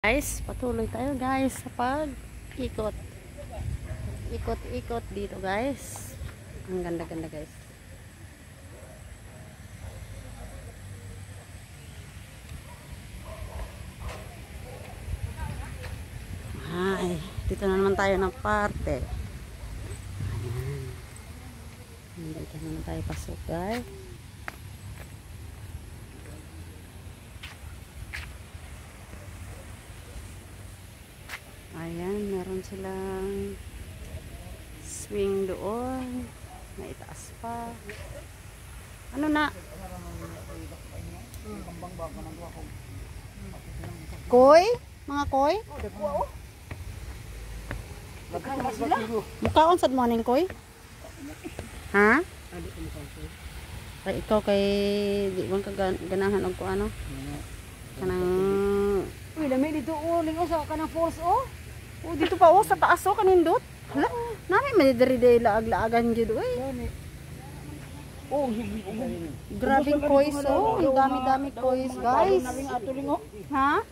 Guys, patuloy tayo guys sa pag-ikot. Ikot-ikot dito guys. Ang ganda-ganda guys. Ay, dito na naman tayo ng parte. Ayan. Dito na naman tayo pasok guys. Ayan, meron silang swing doon. May itaas pa. Ano na? Koy? Mga koy? Mukhaon sad morning koy? Ha? Kay ikaw kay di man ka ganahan og ko ano? Kanang uy, lami dito ling usa ka ng force oh, dito pa oh, sa taas oh, kanindot. Hala, nami madidiri laag-laagan gyud oy. Oh, Grabing kois oh, ang dami-dami kois, guys. Ha?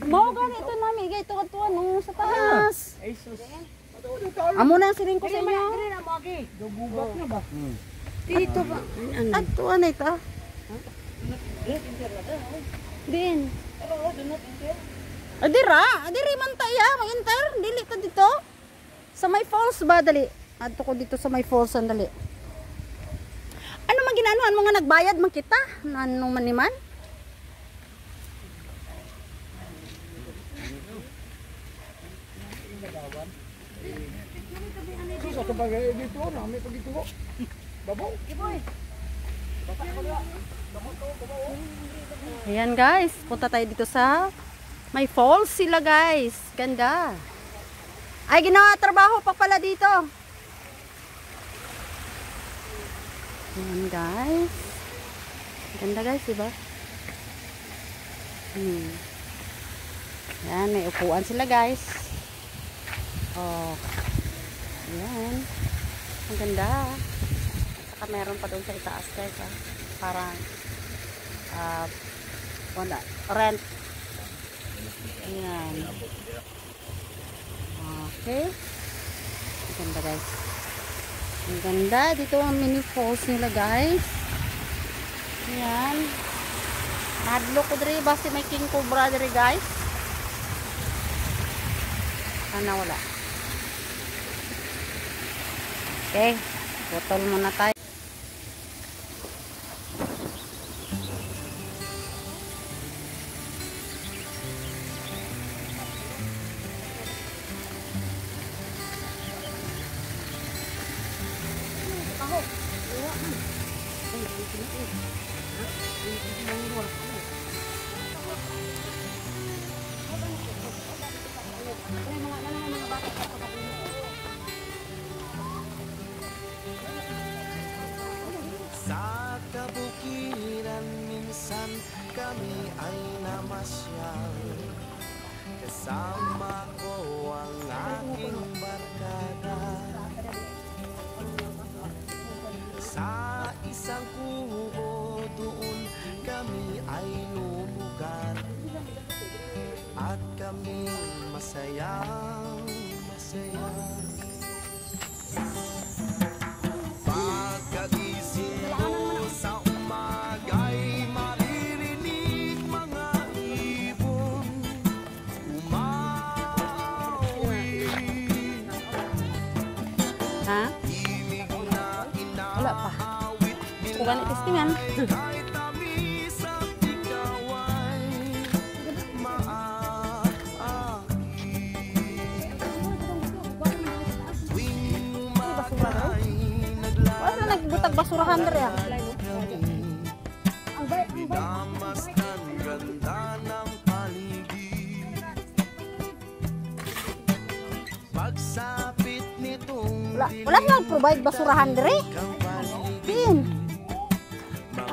Mao gani ito nami, gay tuwa no sa taas. Ay sus. Amo na siling ko sa inyo. Gubak na ba? Dito ba? Ato anay ta. Din. Adiri man tayo, mag-enter, dili ta dito. Sa may falls ba dali? Adto ko dito sa may falls sandali. Ano man ginanuan mga nagbayad man kita? Ano man ni man? Sa kabagay dito na may pagito. Babaw. Ayan guys, punta tayo dito sa may falls sila guys. Ganda. Ay, ginawa trabaho pa pala dito. Ayan guys. Ganda guys, diba? Ayan, may upuan sila guys. Oh. Ayan. Ang ganda. Saka meron pa doon sa itaas guys. Ha? Parang wala, rent. Ayan. Okay. Ang ganda guys. Ang ganda. Dito ang mini falls nila guys. Ayan. Nadlo ko diri basta may king cobra diri guys. Sana wala. Okay. Botol muna tayo. Sa kabukiran minsan kami ay namasyal. Kasama ko ang aking barkada. Sa isang kubo doon kami ay lumugan. At kami masayang masaya. Pagkagising mo sa umaga'y maririnig mga ibon umawi. Ha? Himig na Wala pa. inahawit Kung ganit testingan. kahit tamis at ikaw ay maaari. Tuwing umaga'y Wala na nagbutag basurahan diri ah. damas ang ganda ng paligid. Pagsapit nitong Wala na provide basurahan diri. Pin.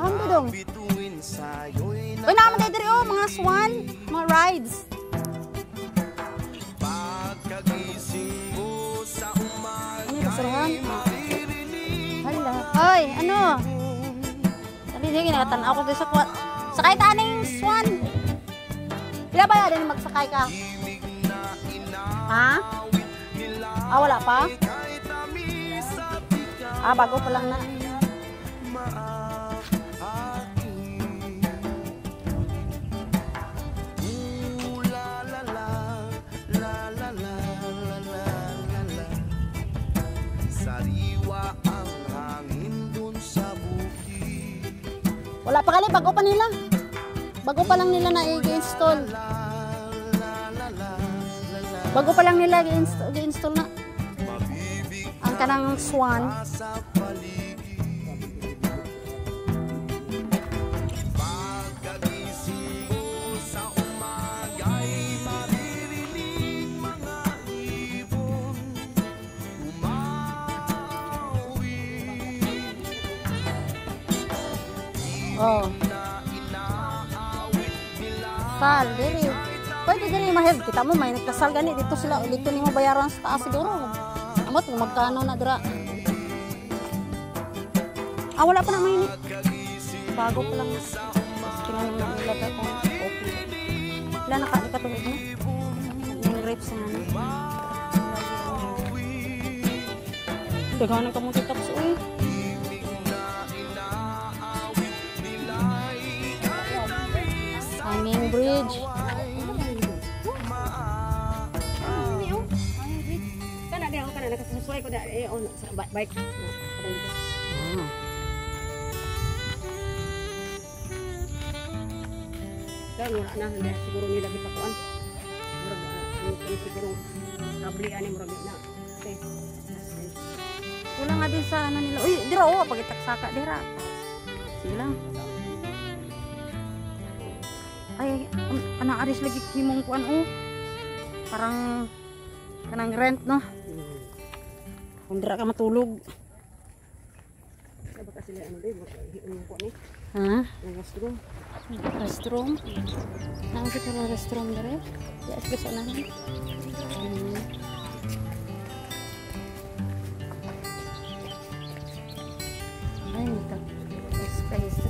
Ando dong. bituin sa'yo'y Uy, naman tayo diri oh, mga swan, mga rides. pagkagising mo sa Ano yung basurahan? umaga'y maririnig. Hala. Hoy, ano? Dali, sige, nakatanaw ko dito sa kwat. Sakay ta aning swan. Di ba yan magsakay ka? Ha? Ah, wala pa? Ah, bago pa lang na. Sariwa ang hangin dun sa bukid. Wala pa kali, bago pa nila. Bago pa lang nila na i-install. Bago pa lang nila i-install na. Ang kanang Swan. Oh. Sal, diri. Pwede diri mahel. Kita mo may nagkasal gani dito sila. Dito nimo bayaran sa taas siguro. Amot kung magkano na dira. Ah, wala pa na mainit. Bago pa lang. Tapos kinalim na nila pa kung okay. Wala nakatulog na. Yung grapes na ano. Daghanan ka mong tapos uy. Hanging bridge. Kana dia ako kana nakasusuway ko da on sa bike. Kaya wala na hindi siguro nila gipakuan. Siguro kablian ni murag na. Okay. Wala nga din sa ano nila. Uy, dira o, pagitaksaka dira. Sige lang. Ay, aris lagi himong kuan o. Parang kanang rent no. Kung dira ka matulog. Baka sila ano din hiun ko ni. Ha? Yung restroom. Restroom. Nang kita na restroom dere. Yes, gusto na. Ay, nito. Space.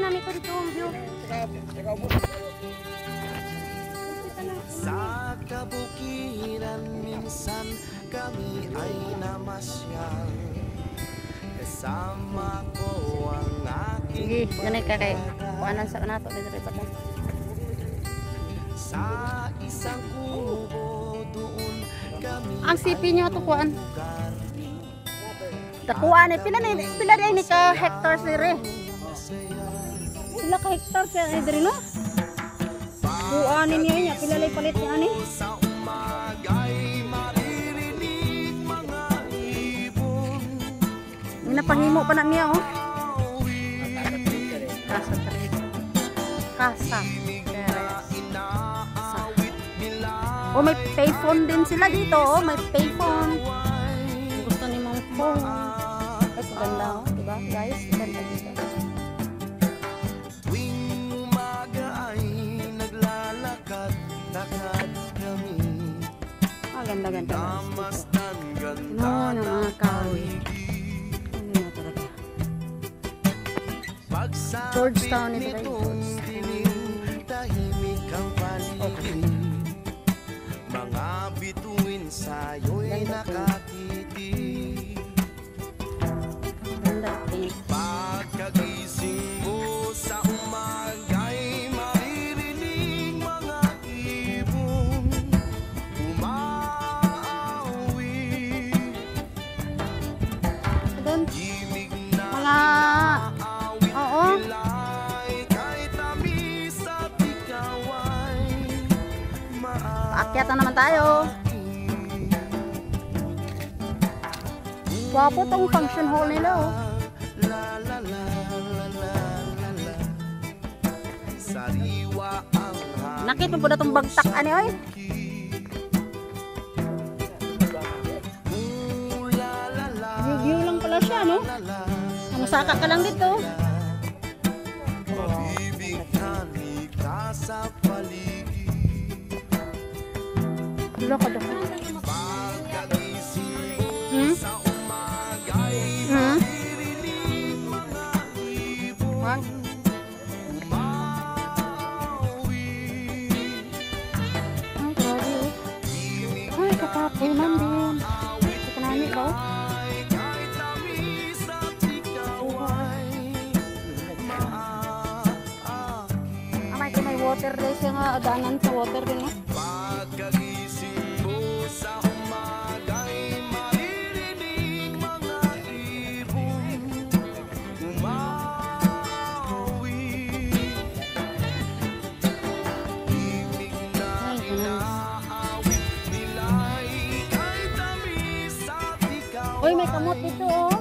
Nami to dito ang view. Sa kabukiran minsan kami ay namasyal. Kasama ko ang Sige, aking ganay ka kay kuanan sa nato dito rin pa. sa isang kubo doon kami. Ang sipi niyo to kuan. Takuan pila ni ka hectares dire. Pila ka hectares ya dire no? Kuanin niya pila lay palit niya ani. Sa umagay maririnig mga ibon. Minapahimo pa na niya oh. Casa Teresa. Casa Teresa. Oh, may payphone din sila dito oh, may payphone. Kung gusto ni mong phone. Ay, ganda oh, diba guys? Ganda dito. Ah, ganda-ganda. No, ng mga kahoy. Ano na talaga. Georgetown ito tayo. Okay. Mga bituin sa'yo'y nakatitig. Ganda. Pink. Pagkagising mo sa umagay maririnig mga ibon umaawi. Doon. Himig na Mga... Oo. ilay kay tamis at ikaw ay Paakyat na naman tayo. Wapo tong function hall nila oh. Sariwa ang Nakita mo po na itong bagtak ani oy. View lang pala siya no. Masaka ka lang dito. Mabibigyan ka sa paligid. Loko daw. Pagkagising Hmm? Hmm? Wag. Ay, grabe oh. Ay, kakapunan din. Ikanani ba oh? May water rin siya nga adanan sa water din oh. Pagkagising mo sa umaga'y maririnig mga ibon umawi. Himig na inaawit nila'y kay tamis at ikaw Uy, may kamot dito oh.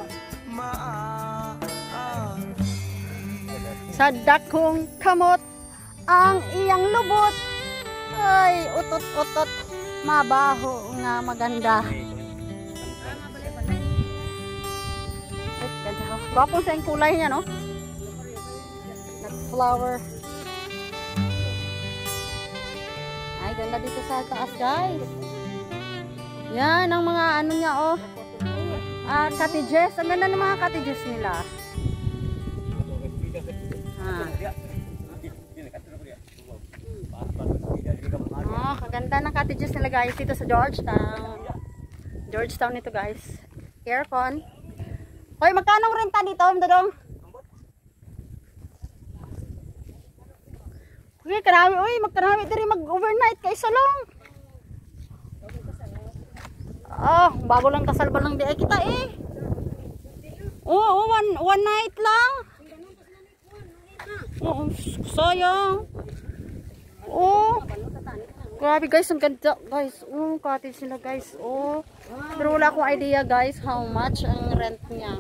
Sa dakong kamot ang iyang lubot ay utot-utot mabaho nga maganda. Gwapo sa yung kulay niya no? Nut flower. Ay ganda dito sa taas guys. Yan ang mga ano niya oh. Cottages. Ang ganda ng mga cottages nila. Oh, kaganda ng cottages nila guys dito sa Georgetown. Georgetown ito guys. Aircon. Hoy, magkano ang renta dito, Dodong? Uy, karami. Uy, magkarami din mag-overnight kay salong. Oh, bago lang kasal ba lang di ay kita eh. Oo, one night lang. Oo, sayang. Oh. Grabe guys, ang ganda guys. Oh, cottage sila guys. Oh. Pero wala akong idea guys how much ang rent niya.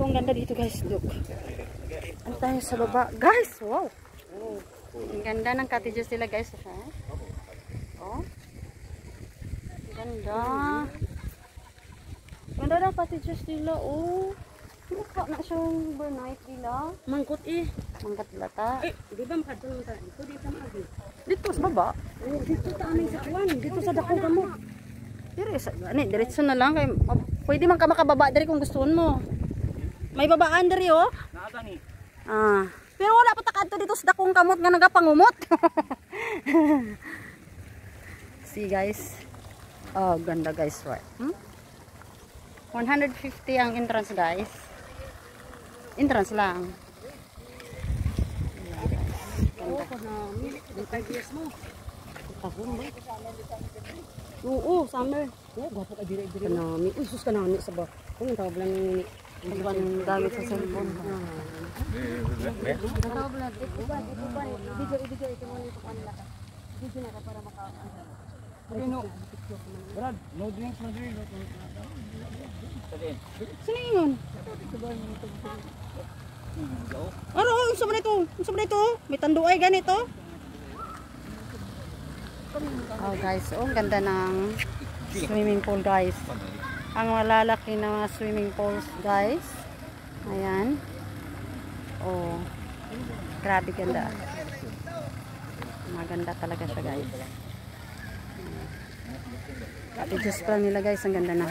Oh, ang ganda dito guys. Look. Ano tayo sa baba? Guys, wow. Oh. Ang ganda ng cottages nila guys. Oh. Ganda. Ganda ng cottages nila. Oh. Mukha na siyang overnight nila. Mangkot eh. Mangkat lata. Eh, di ba makadulong ta? Dito dito magi. Dito sa baba. Oh, dito ta aming sa kuwan, dito sa dako kamo. Diretso na lang kay pwede man ka makababa diri kung gustuon mo. May babaan diri oh. Naata ni. Ah, pero wala pa ta kadto dito sa dakong kamot nga nagapangumot. See guys. Oh, ganda guys, right? 150 ang entrance guys. Entrance lang. Oo, kana dito yes mo. Tahon ba? Oo, summer. Oo, gwapo ka dire dire. Kanami. Uy, sus kanami sa ba. Kung tawag lang ni Iban ng gamit sa cellphone. Brad, no drinks, no drinks. Sino yun? Ano? Unsa man ito? Unsa man ito? May tanduay ganito? Oh guys, oh ang ganda ng swimming pool guys. Ang malalaki na mga swimming pools guys. Ayan. Oh. Grabe ganda. Maganda talaga siya guys. Grabe just pa nila guys, ang ganda na.